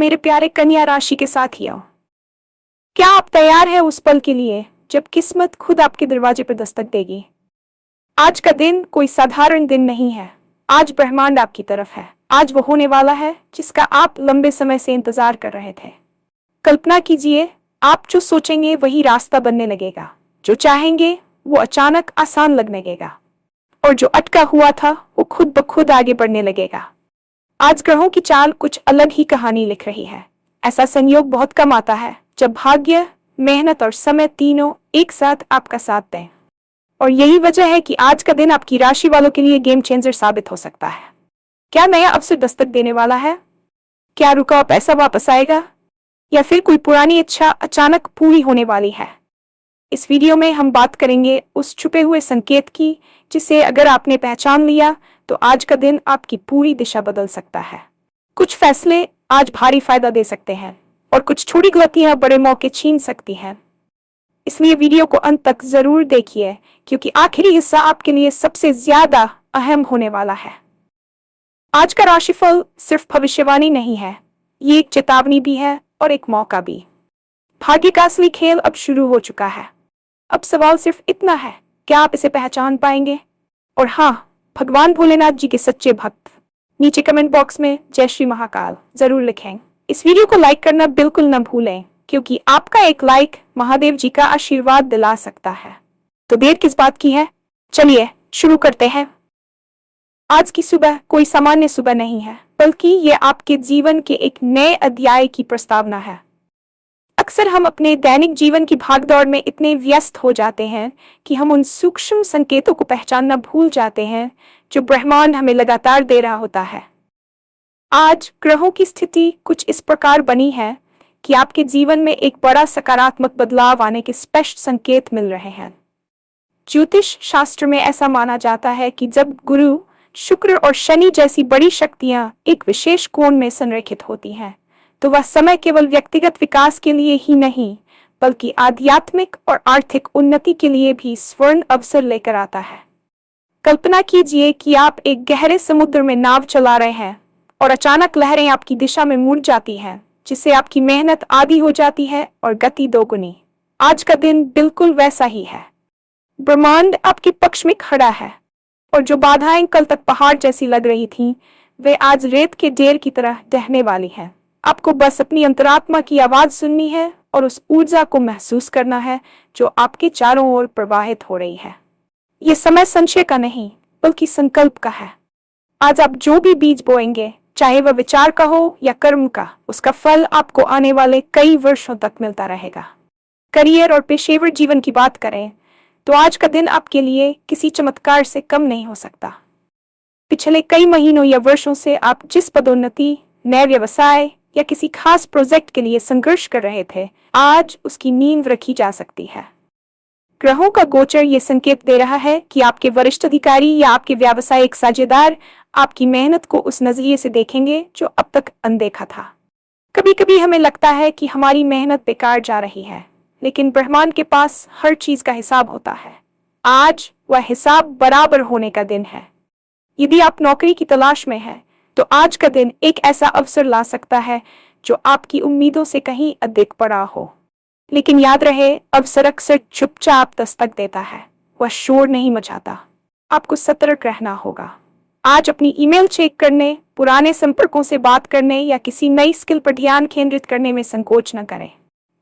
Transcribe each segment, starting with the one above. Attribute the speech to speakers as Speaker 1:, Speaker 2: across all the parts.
Speaker 1: मेरे प्यारे कन्या राशि के साथियों, क्या आप तैयार हैं उस पल के लिए जब किस्मत खुद आपके दरवाजे पर दस्तक देगी? आज का दिन कोई साधारण दिन नहीं है। आज ब्रह्मांड आपकी तरफ है। आज वो होने वाला है जिसका आप लंबे समय से इंतजार कर रहे थे। कल्पना कीजिए, आप जो सोचेंगे वही रास्ता बनने लगेगा। जो चाहेंगे वो अचानक आसान लगने लगेगा, और जो अटका हुआ था वो खुद ब खुद आगे बढ़ने लगेगा। आज ग्रहों की चाल कुछ अलग ही कहानी लिख रही है। ऐसा संयोग बहुत कम आता है जब भाग्य, मेहनत और समय तीनों एक साथ आपका साथ दें। और यही वजह है कि आज का दिन आपकी राशि वालों के लिए गेम चेंजर साबित हो सकता है। क्या नया अवसर दस्तक देने वाला है? क्या रुका हुआ पैसा वापस आएगा, या फिर कोई पुरानी इच्छा अचानक पूरी होने वाली है? इस वीडियो में हम बात करेंगे उस छुपे हुए संकेत की जिसे अगर आपने पहचान लिया तो आज का दिन आपकी पूरी दिशा बदल सकता है। कुछ फैसले आज भारी फायदा दे सकते हैं और कुछ छोटी गलतियां बड़े मौके छीन सकती हैं। इसलिए वीडियो को अंत तक जरूर देखिए, क्योंकि आखिरी हिस्सा आपके लिए सबसे ज्यादा अहम होने वाला है। आज का राशिफल सिर्फ भविष्यवाणी नहीं है, ये एक चेतावनी भी है और एक मौका भी। भाग्य का असली खेल अब शुरू हो चुका है। अब सवाल सिर्फ इतना है, क्या आप इसे पहचान पाएंगे? और हाँ, भगवान भोलेनाथ जी के सच्चे भक्त नीचे कमेंट बॉक्स में जय श्री महाकाल जरूर लिखें। इस वीडियो को लाइक करना बिल्कुल न भूलें, क्योंकि आपका एक लाइक महादेव जी का आशीर्वाद दिला सकता है। तो देर किस बात की है, चलिए शुरू करते हैं। आज की सुबह कोई सामान्य सुबह नहीं है, बल्कि ये आपके जीवन के एक नए अध्याय की प्रस्तावना है। अक्सर हम अपने दैनिक जीवन की भागदौड़ में इतने व्यस्त हो जाते हैं कि हम उन सूक्ष्म संकेतों को पहचानना भूल जाते हैं जो ब्रह्मांड हमें लगातार दे रहा होता है। आज ग्रहों की स्थिति कुछ इस प्रकार बनी है कि आपके जीवन में एक बड़ा सकारात्मक बदलाव आने के स्पष्ट संकेत मिल रहे हैं। ज्योतिष शास्त्र में ऐसा माना जाता है कि जब गुरु, शुक्र और शनि जैसी बड़ी शक्तियां एक विशेष कोण में संरेखित होती हैं, तो वह समय केवल व्यक्तिगत विकास के लिए ही नहीं, बल्कि आध्यात्मिक और आर्थिक उन्नति के लिए भी स्वर्ण अवसर लेकर आता है। कल्पना कीजिए कि आप एक गहरे समुद्र में नाव चला रहे हैं और अचानक लहरें आपकी दिशा में मुड़ जाती हैं, जिससे आपकी मेहनत आधी हो जाती है और गति दोगुनी। आज का दिन बिल्कुल वैसा ही है। ब्रह्मांड आपके पक्ष में खड़ा है, और जो बाधाएं कल तक पहाड़ जैसी लग रही थीं, वे आज रेत के ढेर की तरह ढहने वाली हैं। आपको बस अपनी अंतरात्मा की आवाज सुननी है और उस ऊर्जा को महसूस करना है जो आपके चारों ओर प्रवाहित हो रही है। यह समय संशय का नहीं, बल्कि संकल्प का है। आज आप जो भी बीज बोएंगे, चाहे वह विचार का हो या कर्म का, उसका फल आपको आने वाले कई वर्षों तक मिलता रहेगा। करियर और पेशेवर जीवन की बात करें तो आज का दिन आपके लिए किसी चमत्कार से कम नहीं हो सकता। पिछले कई महीनों या वर्षों से आप जिस पदोन्नति, नए व्यवसाय या किसी खास प्रोजेक्ट के लिए संघर्ष कर रहे थे, आज उसकी नींव रखी जा सकती है। ग्रहों का गोचर ये संकेत दे रहा है कि आपके वरिष्ठ अधिकारी या आपके व्यावसायिक साझेदार आपकी मेहनत को उस नजरिए से देखेंगे जो अब तक अनदेखा था। कभी कभी हमें लगता है कि हमारी मेहनत बेकार जा रही है, लेकिन ब्रह्मांड के पास हर चीज का हिसाब होता है। आज वह हिसाब बराबर होने का दिन है। यदि आप नौकरी की तलाश में हैं, तो आज का दिन एक ऐसा अवसर ला सकता है जो आपकी उम्मीदों से कहीं अधिक बड़ा हो। लेकिन याद रहे, अवसर अक्सर चुपचाप दस्तक देता है, वह शोर नहीं मचाता। आपको सतर्क रहना होगा। आज अपनी ईमेल चेक करने, पुराने संपर्कों से बात करने या किसी नई स्किल पर ध्यान केंद्रित करने में संकोच न करें।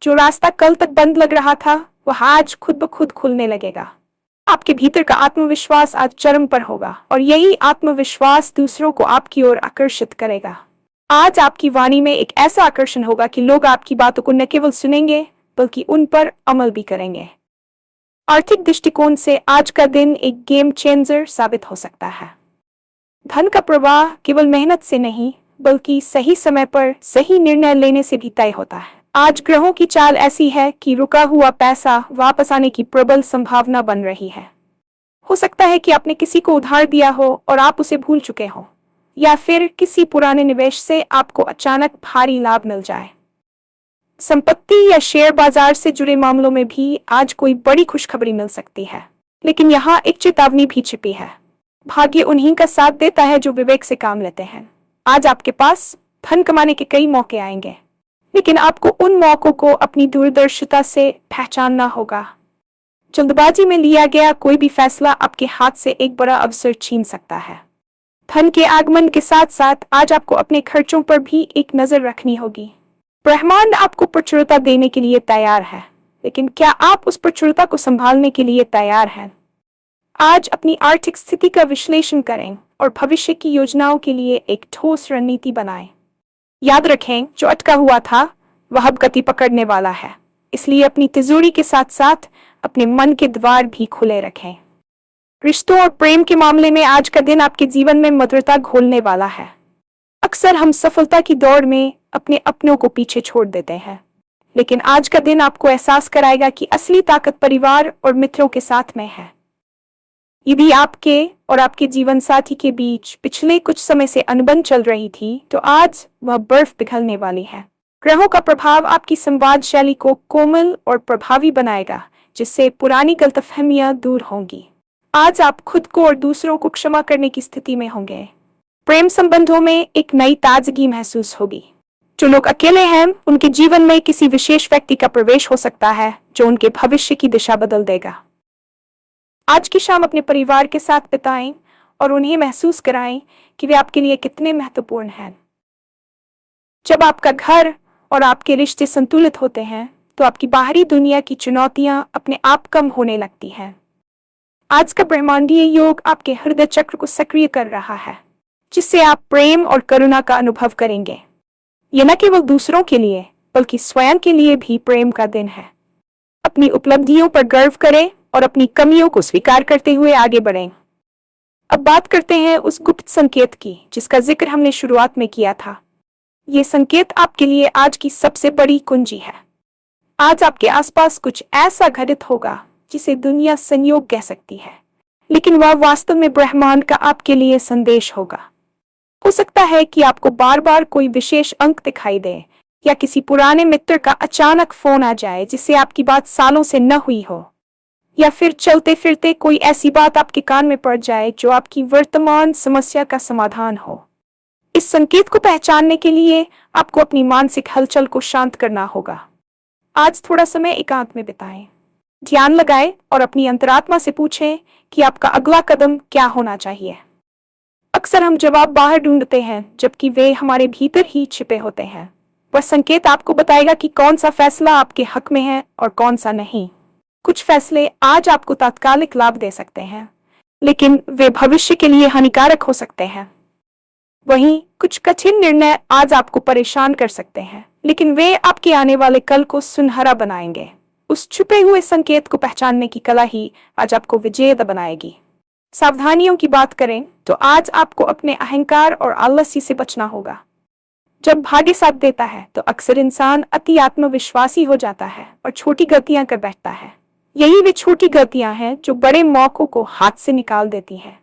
Speaker 1: जो रास्ता कल तक बंद लग रहा था, वह आज खुद ब खुद खुलने लगेगा। आपके भीतर का आत्मविश्वास आज चरम पर होगा, और यही आत्मविश्वास दूसरों को आपकी ओर आकर्षित करेगा। आज आपकी वाणी में एक ऐसा आकर्षण होगा कि लोग आपकी बातों को न केवल सुनेंगे, बल्कि उन पर अमल भी करेंगे। आर्थिक दृष्टिकोण से आज का दिन एक गेम चेंजर साबित हो सकता है। धन का प्रवाह केवल मेहनत से नहीं, बल्कि सही समय पर सही निर्णय लेने से भी तय होता है। आज ग्रहों की चाल ऐसी है कि रुका हुआ पैसा वापस आने की प्रबल संभावना बन रही है। हो सकता है कि आपने किसी को उधार दिया हो और आप उसे भूल चुके हो, या फिर किसी पुराने निवेश से आपको अचानक भारी लाभ मिल जाए। संपत्ति या शेयर बाजार से जुड़े मामलों में भी आज कोई बड़ी खुशखबरी मिल सकती है, लेकिन यहाँ एक चेतावनी भी छिपी है। भाग्य उन्हीं का साथ देता है जो विवेक से काम लेते हैं। आज आपके पास धन कमाने के कई मौके आएंगे, लेकिन आपको उन मौकों को अपनी दूरदर्शिता से पहचानना होगा। जल्दबाजी में लिया गया कोई भी फैसला आपके हाथ से एक बड़ा अवसर छीन सकता है। धन के आगमन के साथ साथ आज आपको अपने खर्चों पर भी एक नजर रखनी होगी। ब्रह्मांड आपको प्रचुरता देने के लिए तैयार है, लेकिन क्या आप उस प्रचुरता को संभालने के लिए तैयार हैं? आज अपनी आर्थिक स्थिति का विश्लेषण करें और भविष्य की योजनाओं के लिए एक ठोस रणनीति बनाएं। याद रखें, जो अटका हुआ था वह अब गति पकड़ने वाला है, इसलिए अपनी तिजोरी के साथ साथ अपने मन के द्वार भी खुले रखें। रिश्तों और प्रेम के मामले में आज का दिन आपके जीवन में मधुरता घोलने वाला है। अक्सर हम सफलता की दौड़ में अपने अपनों को पीछे छोड़ देते हैं, लेकिन आज का दिन आपको एहसास कराएगा कि असली ताकत परिवार और मित्रों के साथ में है। यदि आपके और आपके जीवन साथी के बीच पिछले कुछ समय से अनबन चल रही थी, तो आज वह बर्फ पिघलने वाली है। ग्रहों का प्रभाव आपकी संवाद शैली को कोमल और प्रभावी बनाएगा, जिससे पुरानी गलतफहमियां दूर होंगी। आज आप खुद को और दूसरों को क्षमा करने की स्थिति में होंगे। प्रेम संबंधों में एक नई ताजगी महसूस होगी। जो लोग अकेले हैं, उनके जीवन में किसी विशेष व्यक्ति का प्रवेश हो सकता है जो उनके भविष्य की दिशा बदल देगा। आज की शाम अपने परिवार के साथ बिताएं और उन्हें महसूस कराएं कि वे आपके लिए कितने महत्वपूर्ण हैं। जब आपका घर और आपके रिश्ते संतुलित होते हैं, तो आपकी बाहरी दुनिया की चुनौतियां अपने आप कम होने लगती हैं। आज का ब्रह्मांडीय योग आपके हृदय चक्र को सक्रिय कर रहा है, जिससे आप प्रेम और करुणा का अनुभव करेंगे। यह न केवल दूसरों के लिए बल्कि स्वयं के लिए भी प्रेम का दिन है। अपनी उपलब्धियों पर गर्व करें और अपनी कमियों को स्वीकार करते हुए आगे बढ़ें। अब बात करते हैं उस गुप्त संकेत की जिसका जिक्र हमने शुरुआत में किया था। ये संकेत आपके लिए आज की सबसे बड़ी कुंजी है। आज आपके आसपास कुछ ऐसा घटित होगा जिसे दुनिया संयोग कह सकती है, लेकिन वह वास्तव में ब्रह्मांड का आपके लिए संदेश होगा। हो सकता है कि आपको बार बार कोई विशेष अंक दिखाई दे, या किसी पुराने मित्र का अचानक फोन आ जाए जिससे आपकी बात सालों से न हुई हो, या फिर चलते फिरते कोई ऐसी बात आपके कान में पड़ जाए जो आपकी वर्तमान समस्या का समाधान हो। इस संकेत को पहचानने के लिए आपको अपनी मानसिक हलचल को शांत करना होगा। आज थोड़ा समय एकांत में बिताएं, ध्यान लगाएं और अपनी अंतरात्मा से पूछें कि आपका अगला कदम क्या होना चाहिए। अक्सर हम जवाब बाहर ढूंढते हैं, जबकि वे हमारे भीतर ही छिपे होते हैं। वह संकेत आपको बताएगा कि कौन सा फैसला आपके हक में है और कौन सा नहीं। कुछ फैसले आज आपको तात्कालिक लाभ दे सकते हैं, लेकिन वे भविष्य के लिए हानिकारक हो सकते हैं। वहीं कुछ कठिन निर्णय आज आपको परेशान कर सकते हैं, लेकिन वे आपके आने वाले कल को सुनहरा बनाएंगे। उस छुपे हुए संकेत को पहचानने की कला ही आज आपको विजेता बनाएगी। सावधानियों की बात करें तो आज आपको अपने अहंकार और आलस्य से बचना होगा। जब भाग्य साथ देता है तो अक्सर इंसान अति आत्मविश्वासी हो जाता है और छोटी गलतियां कर बैठता है। यही वे छोटी गलतियां हैं जो बड़े मौकों को हाथ से निकाल देती हैं।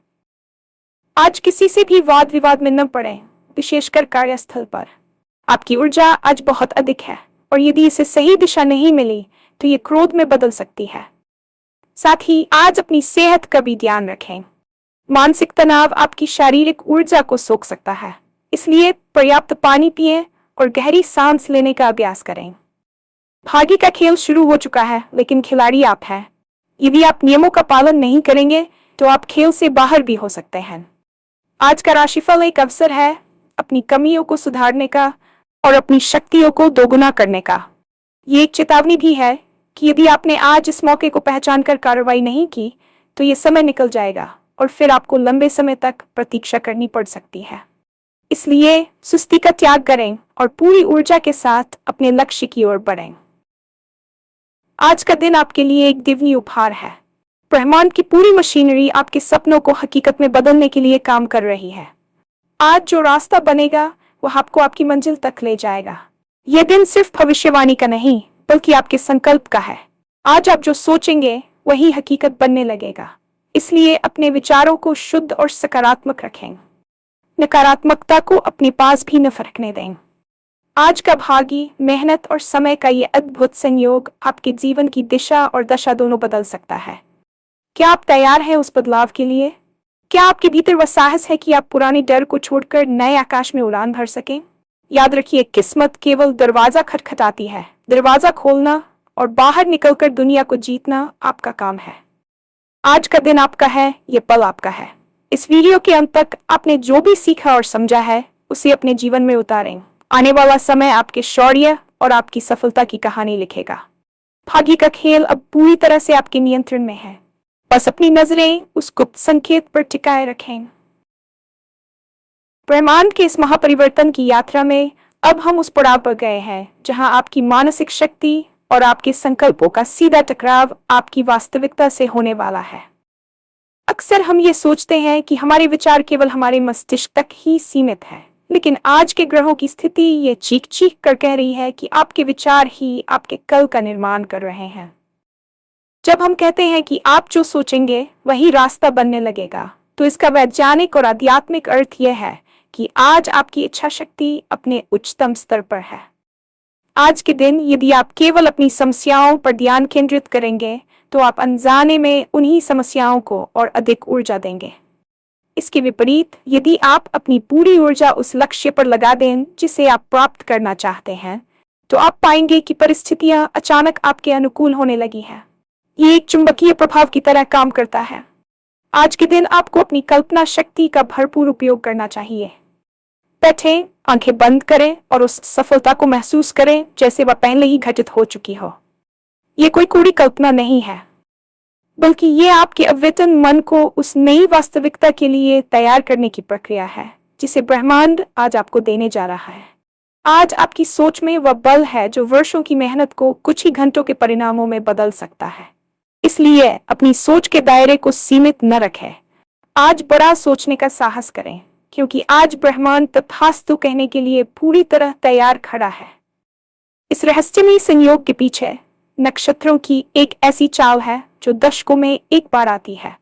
Speaker 1: आज किसी से भी वाद विवाद में न पड़े, विशेषकर कार्यस्थल पर। आपकी ऊर्जा आज बहुत अधिक है और यदि इसे सही दिशा नहीं मिली तो ये क्रोध में बदल सकती है। साथ ही आज अपनी सेहत का भी ध्यान रखें। मानसिक तनाव आपकी शारीरिक ऊर्जा को सोख सकता है, इसलिए पर्याप्त पानी पिएं और गहरी सांस लेने का अभ्यास करें। भाग्य का खेल शुरू हो चुका है, लेकिन खिलाड़ी आप हैं। यदि आप नियमों का पालन नहीं करेंगे तो आप खेल से बाहर भी हो सकते हैं। आज का राशिफल एक अवसर है अपनी कमियों को सुधारने का और अपनी शक्तियों को दोगुना करने का। ये एक चेतावनी भी है कि यदि आपने आज इस मौके को पहचानकर कार्रवाई नहीं की तो ये समय निकल जाएगा और फिर आपको लंबे समय तक प्रतीक्षा करनी पड़ सकती है। इसलिए सुस्ती का त्याग करें और पूरी ऊर्जा के साथ अपने लक्ष्य की ओर बढ़ें। आज का दिन आपके लिए एक दिव्य उपहार है। ब्रह्मांड की पूरी मशीनरी आपके सपनों को हकीकत में बदलने के लिए काम कर रही है। आज जो रास्ता बनेगा वह आपको आपकी मंजिल तक ले जाएगा। यह दिन सिर्फ भविष्यवाणी का नहीं बल्कि आपके संकल्प का है। आज आप जो सोचेंगे वही हकीकत बनने लगेगा। इसलिए अपने विचारों को शुद्ध और सकारात्मक रखें। नकारात्मकता को अपने पास भी न फरकने दें। आज का भाग्य, मेहनत और समय का ये अद्भुत संयोग आपके जीवन की दिशा और दशा दोनों बदल सकता है। क्या आप तैयार हैं उस बदलाव के लिए? क्या आपके भीतर वह साहस है कि आप पुराने डर को छोड़कर नए आकाश में उड़ान भर सकें? याद रखिए, किस्मत केवल दरवाजा खटखटाती है, दरवाजा खोलना और बाहर निकलकर दुनिया को जीतना आपका काम है। आज का दिन आपका है, ये पल आपका है। इस वीडियो के अंत तक आपने जो भी सीखा और समझा है उसे अपने जीवन में उतारें। आने वाला समय आपके शौर्य और आपकी सफलता की कहानी लिखेगा। भाग्य का खेल अब पूरी तरह से आपके नियंत्रण में है। बस अपनी नजरें उस गुप्त संकेत पर टिकाए रखें। ब्रह्मांड के इस महापरिवर्तन की यात्रा में अब हम उस पड़ाव पर गए हैं जहां आपकी मानसिक शक्ति और आपके संकल्पों का सीधा टकराव आपकी वास्तविकता से होने वाला है। अक्सर हम ये सोचते हैं कि हमारे विचार केवल हमारे मस्तिष्क तक ही सीमित हैं, लेकिन आज के ग्रहों की स्थिति ये चीख चीख कर कह रही है कि आपके विचार ही आपके कल का निर्माण कर रहे हैं। जब हम कहते हैं कि आप जो सोचेंगे वही रास्ता बनने लगेगा, तो इसका वैज्ञानिक और आध्यात्मिक अर्थ यह है कि आज आपकी इच्छा शक्ति अपने उच्चतम स्तर पर है। आज के दिन यदि आप केवल अपनी समस्याओं पर ध्यान केंद्रित करेंगे तो आप अनजाने में उन्हीं समस्याओं को और अधिक ऊर्जा देंगे। इसके विपरीत यदि आप अपनी पूरी ऊर्जा उस लक्ष्य पर लगा दें जिसे आप प्राप्त करना चाहते हैं, तो आप पाएंगे कि परिस्थितियां अचानक आपके अनुकूल होने लगी हैं। ये एक चुंबकीय प्रभाव की तरह काम करता है। आज के दिन आपको अपनी कल्पना शक्ति का भरपूर उपयोग करना चाहिए। बैठें, आंखें बंद करें और उस सफलता को महसूस करें जैसे वह पहले ही घटित हो चुकी हो। ये कोई कूड़ी कल्पना नहीं है, बल्कि ये आपके अवचेतन मन को उस नई वास्तविकता के लिए तैयार करने की प्रक्रिया है जिसे ब्रह्मांड आज आपको देने जा रहा है। आज आपकी सोच में वह बल है जो वर्षों की मेहनत को कुछ ही घंटों के परिणामों में बदल सकता है। इसलिए अपनी सोच के दायरे को सीमित न रखें। आज बड़ा सोचने का साहस करें, क्योंकि आज ब्रह्मांड तथास्तु कहने के लिए पूरी तरह तैयार खड़ा है। इस रहस्यमयी संयोग के पीछे नक्षत्रों की एक ऐसी चाल है जो दशकों में एक बार आती है।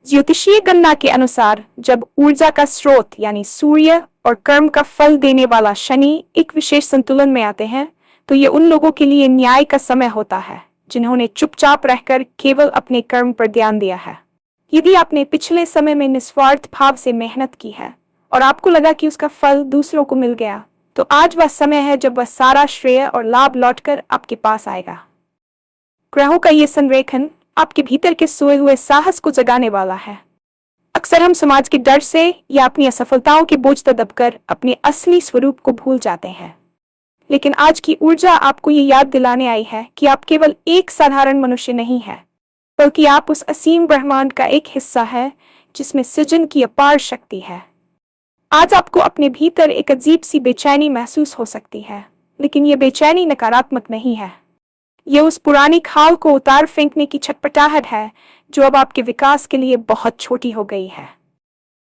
Speaker 1: ज्योतिषीय गणना के अनुसार जब ऊर्जा का स्रोत यानी सूर्य और कर्म का फल देने वाला शनि एक विशेष संतुलन में आते हैं, तो ये उन लोगों के लिए न्याय का समय होता है जिन्होंने चुपचाप रहकर केवल अपने कर्म पर ध्यान दिया है। यदि आपने पिछले समय में निस्वार्थ भाव से मेहनत की है और आपको लगा कि उसका फल दूसरों को मिल गया, तो आज वह समय है जब वह सारा श्रेय और लाभ लौटकर आपके पास आएगा। ग्रहों का ये संरेखन आपके भीतर के सोए हुए साहस को जगाने वाला है। अक्सर हम समाज के डर से या अपनी असफलताओं के बोझ तले दबकर अपने असली स्वरूप को भूल जाते हैं, लेकिन आज की ऊर्जा आपको ये याद दिलाने आई है कि आप केवल एक साधारण मनुष्य नहीं है, बल्कि आप उस असीम ब्रह्मांड का एक हिस्सा है जिसमें सृजन की अपार शक्ति है। आज आपको अपने भीतर एक अजीब सी बेचैनी महसूस हो सकती है, लेकिन यह बेचैनी नकारात्मक नहीं है। यह उस पुरानी खाल को उतार फेंकने की छटपटाहट है जो अब आपके विकास के लिए बहुत छोटी हो गई है।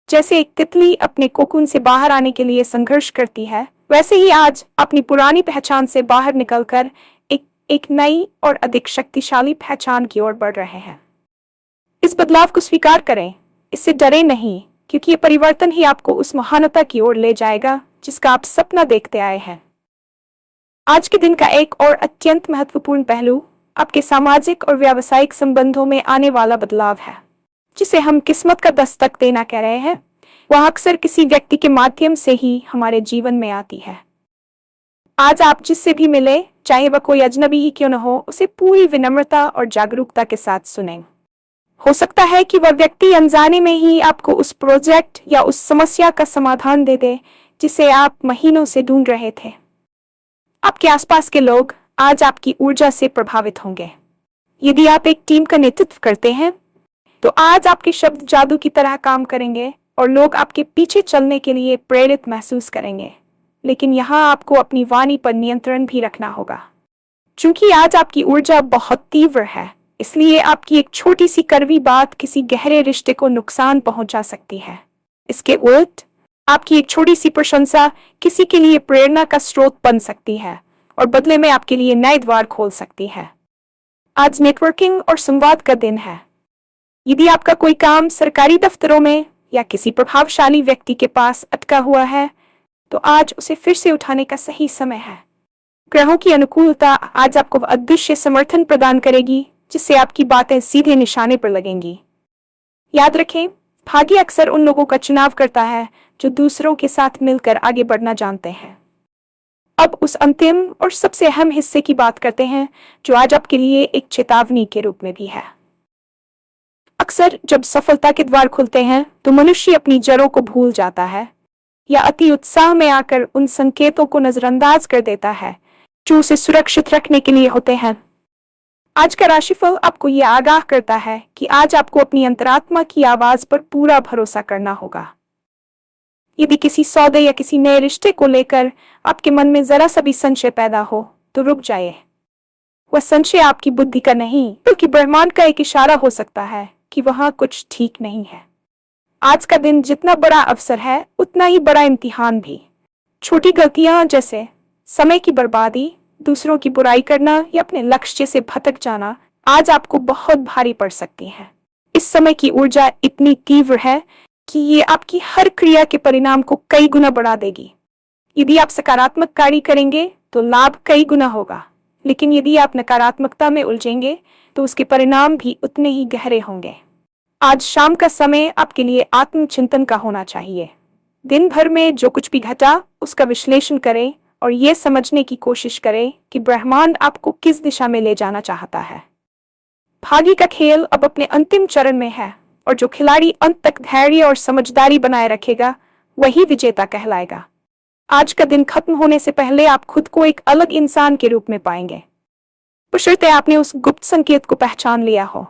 Speaker 1: जैसे एक तितली अपने कोकून से बाहर आने के लिए संघर्ष करती है, वैसे ही आज अपनी पुरानी पहचान से बाहर निकलकर एक नई और अधिक शक्तिशाली पहचान की ओर बढ़ रहे हैं। इस बदलाव को स्वीकार करें, इससे डरे नहीं, क्योंकि ये परिवर्तन ही आपको उस महानता की ओर ले जाएगा जिसका आप सपना देखते आए हैं। आज के दिन का एक और अत्यंत महत्वपूर्ण पहलू आपके सामाजिक और व्यावसायिक संबंधों में आने वाला बदलाव है, जिसे हम किस्मत का दस्तक देना कह रहे हैं। वह अक्सर किसी व्यक्ति के माध्यम से ही हमारे जीवन में आती है। आज आप जिससे भी मिले, चाहे वह कोई अजनबी ही क्यों न हो, उसे पूरी विनम्रता और जागरूकता के साथ सुनें। हो सकता है कि वह व्यक्ति अनजाने में ही आपको उस प्रोजेक्ट या उस समस्या का समाधान दे दे जिसे आप महीनों से ढूंढ रहे थे। आपके आसपास के लोग आज आपकी ऊर्जा से प्रभावित होंगे। यदि आप एक टीम का नेतृत्व करते हैं, तो आज आपके शब्द जादू की तरह काम करेंगे और लोग आपके पीछे चलने के लिए प्रेरित महसूस करेंगे। लेकिन यहाँ आपको अपनी वाणी पर नियंत्रण भी रखना होगा। चूंकि आज आपकी ऊर्जा बहुत तीव्र है, इसलिए आपकी एक छोटी सी कड़वी बात किसी गहरे रिश्ते को नुकसान पहुंचा सकती है। इसके उलट आपकी एक छोटी सी प्रशंसा किसी के लिए प्रेरणा का स्रोत बन सकती है और बदले में आपके लिए नए द्वार खोल सकती है। आज नेटवर्किंग और संवाद का दिन है। यदि आपका कोई काम सरकारी दफ्तरों में या किसी प्रभावशाली व्यक्ति के पास अटका हुआ है, तो आज उसे फिर से उठाने का सही समय है। ग्रहों की अनुकूलता आज आपको अदृश्य समर्थन प्रदान करेगी, जिससे आपकी बातें सीधे निशाने पर लगेंगी। याद रखें, भाग्य अक्सर उन लोगों का चुनाव करता है जो दूसरों के साथ मिलकर आगे बढ़ना जानते हैं। अब उस अंतिम और सबसे अहम हिस्से की बात करते हैं, जो आज आपके लिए एक चेतावनी के रूप में भी है। अक्सर जब सफलता के द्वार खुलते हैं तो मनुष्य अपनी जड़ों को भूल जाता है या अति उत्साह में आकर उन संकेतों को नजरअंदाज कर देता है जो उसे सुरक्षित रखने के लिए होते हैं। आज का राशिफल आपको यह आगाह करता है कि आज आपको अपनी अंतरात्मा की आवाज पर पूरा भरोसा करना होगा। यदि किसी सौदे या किसी नए रिश्ते को लेकर आपके मन में जरा सा भी संशय पैदा हो तो रुक जाइए। वह संशय आपकी बुद्धि का नहीं बल्कि ब्रह्मांड का एक इशारा हो सकता है कि वहां कुछ ठीक नहीं है। आज का दिन जितना बड़ा अवसर है उतना ही बड़ा इम्तिहान भी। छोटी गलतियां जैसे समय की बर्बादी, दूसरों की बुराई करना या अपने लक्ष्य से भटक जाना आज आपको बहुत भारी पड़ सकती है। इस समय की ऊर्जा इतनी तीव्र है कि ये आपकी हर क्रिया के परिणाम को कई गुना बढ़ा देगी। यदि आप सकारात्मक कार्य करेंगे तो लाभ कई गुना होगा, लेकिन यदि आप नकारात्मकता में उलझेंगे तो उसके परिणाम भी उतने ही गहरे होंगे। आज शाम का समय आपके लिए आत्मचिंतन का होना चाहिए। दिन भर में जो कुछ भी घटा उसका विश्लेषण करें और ये समझने की कोशिश करें कि ब्रह्मांड आपको किस दिशा में ले जाना चाहता है। भाग्य का खेल अब अपने अंतिम चरण में है और जो खिलाड़ी अंत तक धैर्य और समझदारी बनाए रखेगा वही विजेता कहलाएगा। आज का दिन खत्म होने से पहले आप खुद को एक अलग इंसान के रूप में पाएंगे, बशर्ते आपने उस गुप्त संकेत को पहचान लिया हो।